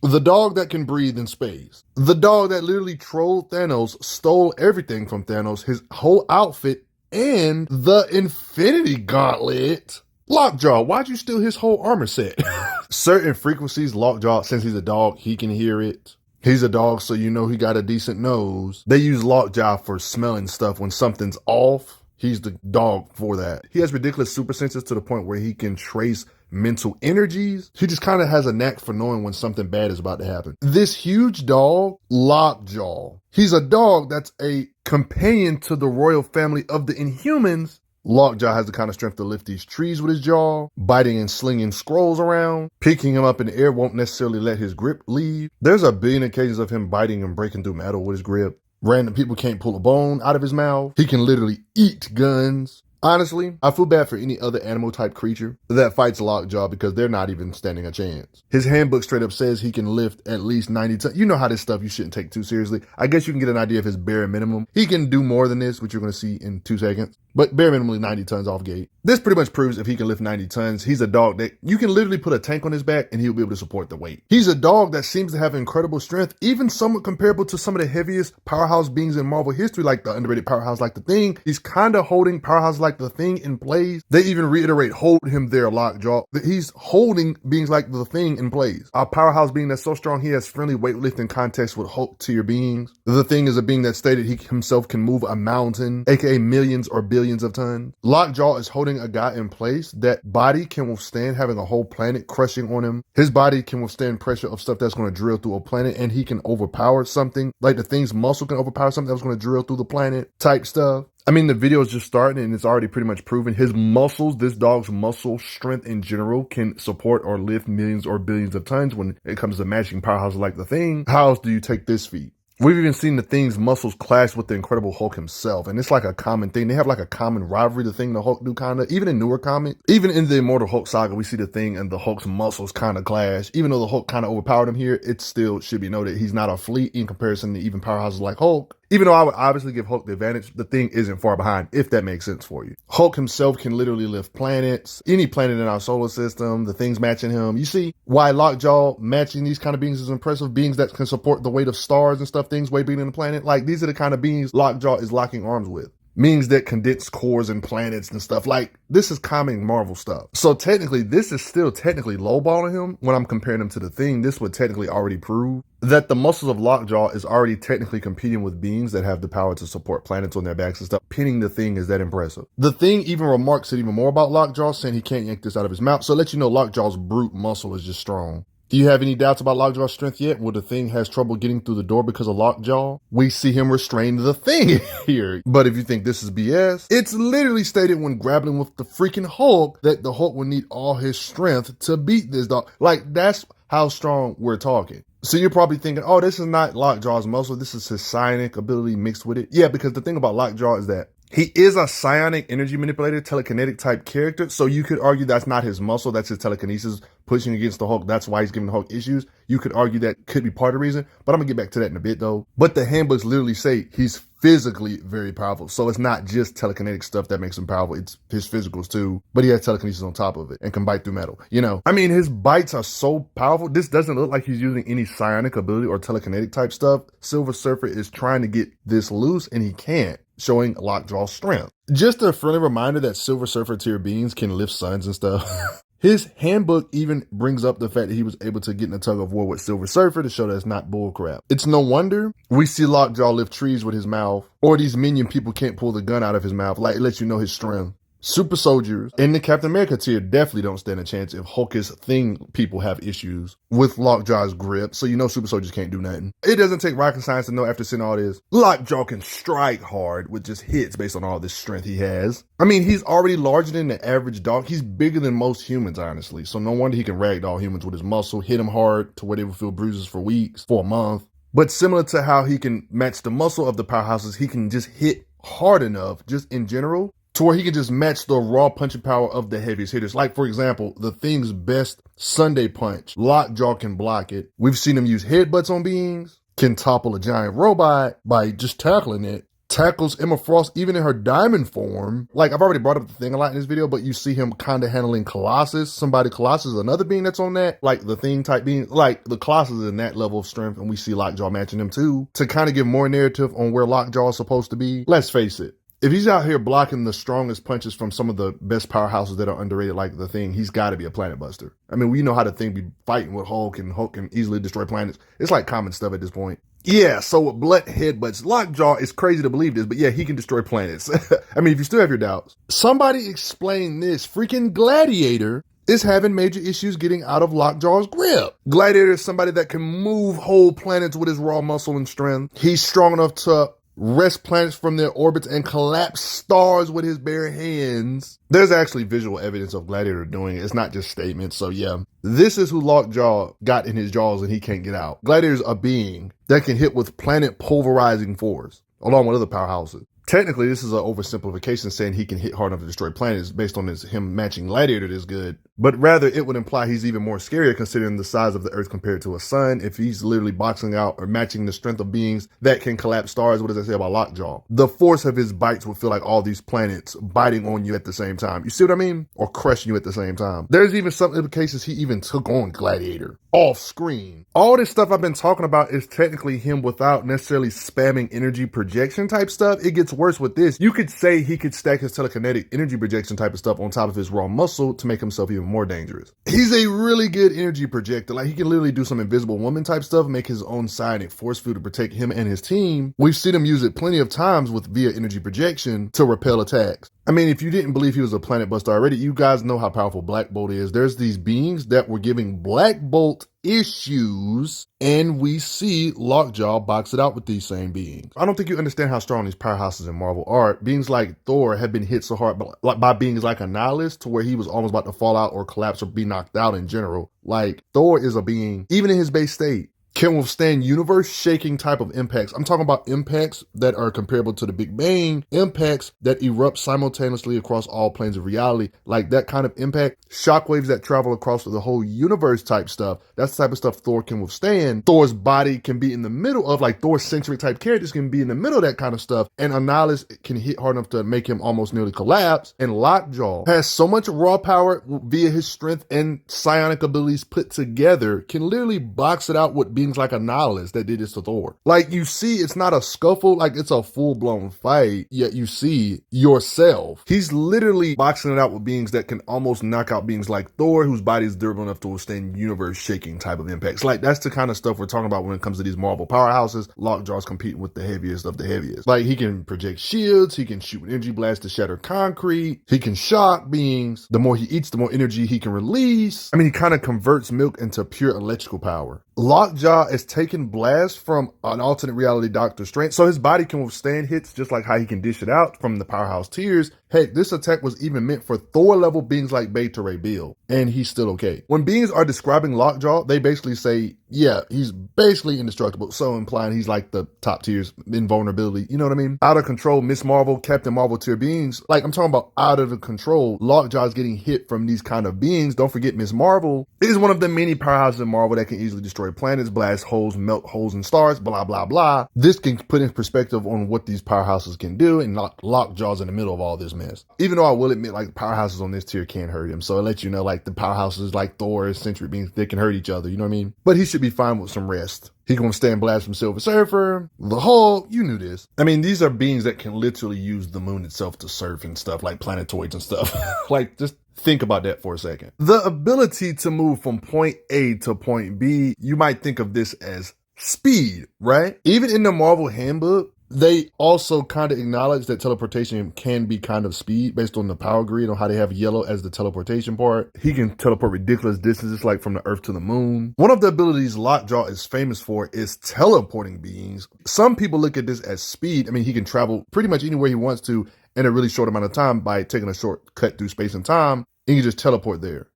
The dog that can breathe in space. The dog that literally trolled Thanos, stole everything from Thanos, his whole outfit, and the Infinity Gauntlet. Lockjaw, why'd you steal his whole armor set? Certain frequencies, Lockjaw, since he's a dog, he can hear it. He's a dog, so you know he got a decent nose. They use Lockjaw for smelling stuff when something's off. He's the dog for that. He has ridiculous super senses to the point where he can trace mental energies. He just kind of has a knack for knowing when something bad is about to happen. This huge dog, Lockjaw, he's a dog that's a companion to the royal family of the Inhumans. Lockjaw has the kind of strength to lift these trees with his jaw, biting and slinging scrolls around. Picking him up in the air won't necessarily let his grip leave. There's a billion occasions of him biting and breaking through metal with his grip. Random people can't pull a bone out of his mouth. He can literally eat guns. Honestly, I feel bad for any other animal type creature that fights Lockjaw because they're not even standing a chance. His handbook straight up says he can lift at least 90 tons. You know how this stuff you shouldn't take too seriously. I guess you can get an idea of his bare minimum. He can do more than this, which you're going to see in 2 seconds. But bare minimally 90 tons off gate. This pretty much proves if he can lift 90 tons, he's a dog that you can literally put a tank on his back and he'll be able to support the weight. He's a dog that seems to have incredible strength, even somewhat comparable to some of the heaviest powerhouse beings in Marvel history, like the underrated powerhouse like the Thing. He's kind of holding powerhouse like the Thing in place. They even reiterate, hold him there, Lockjaw. He's holding beings like the Thing in place. A powerhouse being that's so strong he has friendly weightlifting context with Hulk tier beings. The Thing is a being that stated he himself can move a mountain, aka millions or billions of tons. Lockjaw is holding a guy in place that body can withstand having a whole planet crushing on him. His body can withstand pressure of stuff that's going to drill through a planet, and he can overpower something. Like the Thing's muscle can overpower something that's going to drill through the planet type stuff. I mean, the video is just starting and it's already pretty much proven his muscles, this dog's muscle strength in general can support or lift millions or billions of tons when it comes to matching powerhouses like the Thing. How else do you take this feat? We've even seen the Thing's muscles clash with the Incredible Hulk himself, and it's like a common thing. They have like a common rivalry, the Thing and the Hulk do kind of, even in newer comics. Even in the Immortal Hulk saga, we see the Thing and the Hulk's muscles kind of clash. Even though the Hulk kind of overpowered him here, it still should be noted he's not a fleet in comparison to even powerhouses like Hulk. Even though I would obviously give Hulk the advantage, the Thing isn't far behind, if that makes sense for you. Hulk himself can literally lift planets, any planet in our solar system, the Thing's matching him. You see why Lockjaw matching these kind of beings is impressive. Beings that can support the weight of stars and stuff, things way bigger than the planet. Like, these are the kind of beings Lockjaw is locking arms with. Beings that condense cores and planets and stuff. Like, this is common Marvel stuff. So technically, this is still technically lowballing him. When I'm comparing him to the Thing, this would technically already prove that the muscles of Lockjaw is already technically competing with beings that have the power to support planets on their backs and stuff. Pinning the Thing is that impressive. The Thing even remarks it even more about Lockjaw, saying he can't yank this out of his mouth. So let you know Lockjaw's brute muscle is just strong. Do you have any doubts about Lockjaw's strength yet? Well, the Thing has trouble getting through the door because of Lockjaw. We see him restrain the Thing here. But if you think this is BS, it's literally stated when grappling with the freaking Hulk that the Hulk will need all his strength to beat this dog. Like, that's how strong we're talking. So you're probably thinking, oh, this is not Lockjaw's muscle. This is his psionic ability mixed with it. Yeah, because the thing about Lockjaw is that he is a psionic energy manipulator, telekinetic type character. So you could argue that's not his muscle. That's his telekinesis pushing against the Hulk. That's why he's giving the Hulk issues. You could argue that could be part of the reason. But I'm going to get back to that in a bit, though. But the handbooks literally say he's physically very powerful. So it's not just telekinetic stuff that makes him powerful. It's his physicals, too. But he has telekinesis on top of it and can bite through metal. You know, I mean, his bites are so powerful. This doesn't look like he's using any psionic ability or telekinetic type stuff. Silver Surfer is trying to get this loose and he can't, showing Lockjaw's strength. Just a friendly reminder that Silver Surfer tier beings can lift suns and stuff. His handbook even brings up the fact that he was able to get in a tug of war with Silver Surfer to show that it's not bullcrap. It's no wonder we see Lockjaw lift trees with his mouth, or these minion people can't pull the gun out of his mouth. Like, it lets you know his strength. Super soldiers in the Captain America tier definitely don't stand a chance if Hulk's Thing people have issues with Lockjaw's grip, so you know super soldiers can't do nothing. It doesn't take rocket science to know after seeing all this, Lockjaw can strike hard with just hits based on all this strength he has. I mean, he's already larger than the average dog. He's bigger than most humans, honestly, so no wonder he can ragdoll humans with his muscle, hit them hard to where they will feel bruises for weeks, for a month. But similar to how he can match the muscle of the powerhouses, he can just hit hard enough, just in general, to where he can just match the raw punching power of the heaviest hitters. Like, for example, the Thing's best Sunday punch. Lockjaw can block it. We've seen him use headbutts on beings, can topple a giant robot by just tackling it. tackles Emma Frost even in her diamond form. Like, I've already brought up the thing a lot in this video, but you see him kind of handling Colossus. Colossus is another being that's on that, like the thing type being, like the Colossus is in that level of strength, and we see Lockjaw matching him too, to kind of give more narrative on where Lockjaw is supposed to be. Let's face it, if he's out here blocking the strongest punches from some of the best powerhouses that are underrated, like the Thing, he's got to be a planet buster. I mean, we know how the Thing be fighting with Hulk, and Hulk can easily destroy planets. It's like common stuff at this point. Yeah, so with blunt headbutts, Lockjaw is crazy to believe this, but yeah, he can destroy planets. I mean, if you still have your doubts. Somebody explain this. Freaking Gladiator is having major issues getting out of Lockjaw's grip. Gladiator is somebody that can move whole planets with his raw muscle and strength. He's strong enough to wrest planets from their orbits and collapse stars with his bare hands. There's actually visual evidence of Gladiator doing it. It's not just statements. So yeah, this is who Lockjaw got in his jaws and he can't get out. Gladiator's a being that can hit with planet pulverizing force, along with other powerhouses. Technically, this is an oversimplification saying he can hit hard enough to destroy planets based on him matching Gladiator this good. But rather, it would imply he's even more scarier considering the size of the Earth compared to a sun. If he's literally boxing out or matching the strength of beings that can collapse stars, what does that say about Lockjaw? The force of his bites would feel like all these planets biting on you at the same time. You see what I mean? Or crushing you at the same time. There's even some implications he even took on Gladiator off screen. All this stuff I've been talking about is technically him without necessarily spamming energy projection type stuff. It gets worse with this. You could say he could stack his telekinetic energy projection type of stuff on top of his raw muscle to make himself even more dangerous. He's a really good energy projector. Like, he can literally do some Invisible Woman type stuff, make his own psionic force field to protect him and his team. We've seen him use it plenty of times via energy projection to repel attacks. I mean, if you didn't believe he was a planet buster already, you guys know how powerful Black Bolt is. There's these beings that were giving Black Bolt issues, and we see Lockjaw box it out with these same beings. I don't think you understand how strong these powerhouses in Marvel are. Beings like Thor have been hit so hard by beings like Annihilus to where he was almost about to fall out or collapse or be knocked out in general. Like, Thor is a being, even in his base state, can withstand universe-shaking type of impacts. I'm talking about impacts that are comparable to the Big Bang, impacts that erupt simultaneously across all planes of reality. Like that kind of impact, shockwaves that travel across the whole universe type stuff. That's the type of stuff Thor can withstand. Thor's body can be in the middle of, like, Thor-centric type characters can be in the middle of that kind of stuff. And Annihilus can hit hard enough to make him almost nearly collapse. And Lockjaw has so much raw power via his strength and psionic abilities put together, can literally box it out with beings like Annihilus that did this to Thor. Like, you see, it's not a scuffle, like it's a full-blown fight, yet you see yourself. He's literally boxing it out with beings that can almost knock out beings like Thor, whose body is durable enough to withstand universe-shaking type of impacts. Like, that's the kind of stuff we're talking about when it comes to these Marvel powerhouses. Lockjaw's competing with the heaviest of the heaviest. Like, he can project shields, he can shoot energy blasts to shatter concrete, he can shock beings. The more he eats, the more energy he can release. I mean, he kind of converts milk into pure electrical power. Lockjaw is taking blasts from an alternate reality Doctor Strange, so his body can withstand hits just like how he can dish it out from the powerhouse tiers. Heck, this attack was even meant for Thor-level beings like Beta Ray Bill, and he's still okay. When beings are describing Lockjaw, they basically say, yeah, he's basically indestructible, so implying he's like the top tiers invulnerability, you know what I mean? Out of control, Miss Marvel, Captain Marvel tier beings, like I'm talking about out of the control, Lockjaw's getting hit from these kind of beings. Don't forget, Miss Marvel is one of the many powerhouses in Marvel that can easily destroy planets, blast holes, melt holes in stars, blah, blah, blah. This can put in perspective on what these powerhouses can do, and Lockjaw's in the middle of all this mess. Even though I will admit, like, powerhouses on this tier can't hurt him, so it lets you know, like, the powerhouses like Thor, centric beings, they can hurt each other, you know what I mean? But he should be fine with some rest. He can withstand blasts from Silver Surfer, the Hulk, you knew this. I mean, these are beings that can literally use the moon itself to surf and stuff, like planetoids and stuff. Like, just think about that for a second. The ability to move from point A to point B, you might think of this as speed, right? Even in the Marvel Handbook, they also kind of acknowledge that teleportation can be kind of speed based on the power grid, on how they have yellow as the teleportation part. He can teleport ridiculous distances, like from the Earth to the moon. One of the abilities Lockjaw is famous for is teleporting beings. Some people look at this as speed. I mean, he can travel pretty much anywhere he wants to in a really short amount of time by taking a shortcut through space and time, and you can just teleport there.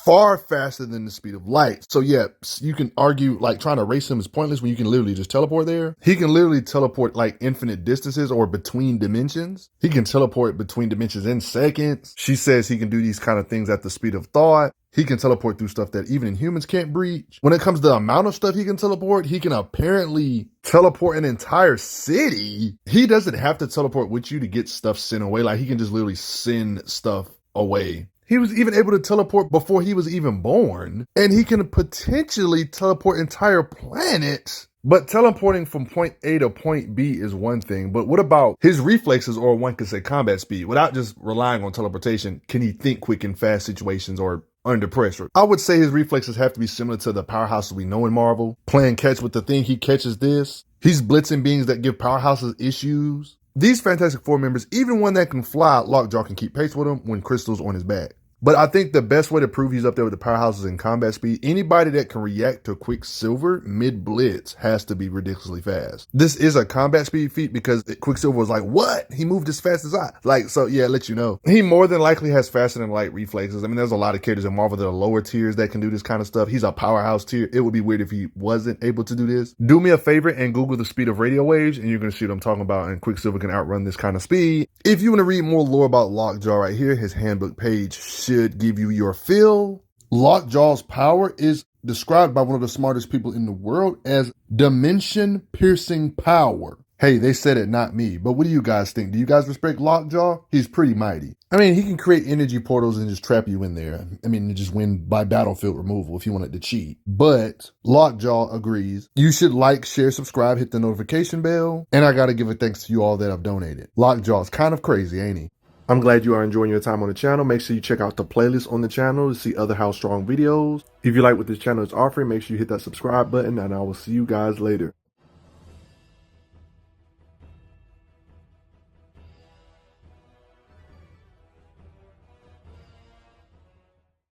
far faster than the speed of light. So yeah, you can argue like trying to race him is pointless when you can literally just teleport there. He can literally teleport like infinite distances or between dimensions. He can teleport between dimensions in seconds. She says he can do these kind of things at the speed of thought. He can teleport through stuff that even Inhumans can't breach. When it comes to the amount of stuff he can teleport, he can apparently teleport an entire city. He doesn't have to teleport with you to get stuff sent away. Like he can just literally send stuff away. He was even able to teleport before he was even born. And he can potentially teleport entire planets. But teleporting from point A to point B is one thing. But what about his reflexes, or one could say combat speed? Without just relying on teleportation, can he think quick in fast situations or under pressure? I would say his reflexes have to be similar to the powerhouses we know in Marvel. Playing catch with the thing, he catches this. He's blitzing beings that give powerhouses issues. These Fantastic Four members, even one that can fly, Lockjaw can keep pace with him when Crystal's on his back. But I think the best way to prove he's up there with the powerhouses in combat speed, anybody that can react to Quicksilver mid-blitz has to be ridiculously fast. This is a combat speed feat because Quicksilver was like, what? He moved as fast as I. Like, so yeah, let you know. He more than likely has faster than light reflexes. I mean, there's a lot of characters in Marvel that are lower tiers that can do this kind of stuff. He's a powerhouse tier. It would be weird if he wasn't able to do this. Do me a favor and Google the speed of radio waves and you're going to see what I'm talking about, and Quicksilver can outrun this kind of speed. If you want to read more lore about Lockjaw right here, his handbook page should give you your fill. Lockjaw's power is described by one of the smartest people in the world as dimension-piercing power. Hey, they said it, not me. But what do you guys think? Do you guys respect Lockjaw? He's pretty mighty. I mean, he can create energy portals and just trap you in there. I mean, just win by battlefield removal if you wanted to cheat. But Lockjaw agrees. You should like, share, subscribe, hit the notification bell. And I gotta give a thanks to you all that have donated. Lockjaw's kind of crazy, ain't he? I'm glad you are enjoying your time on the channel. Make sure you check out the playlist on the channel to see other How Strong videos. If you like what this channel is offering, make sure you hit that subscribe button, and I will see you guys later.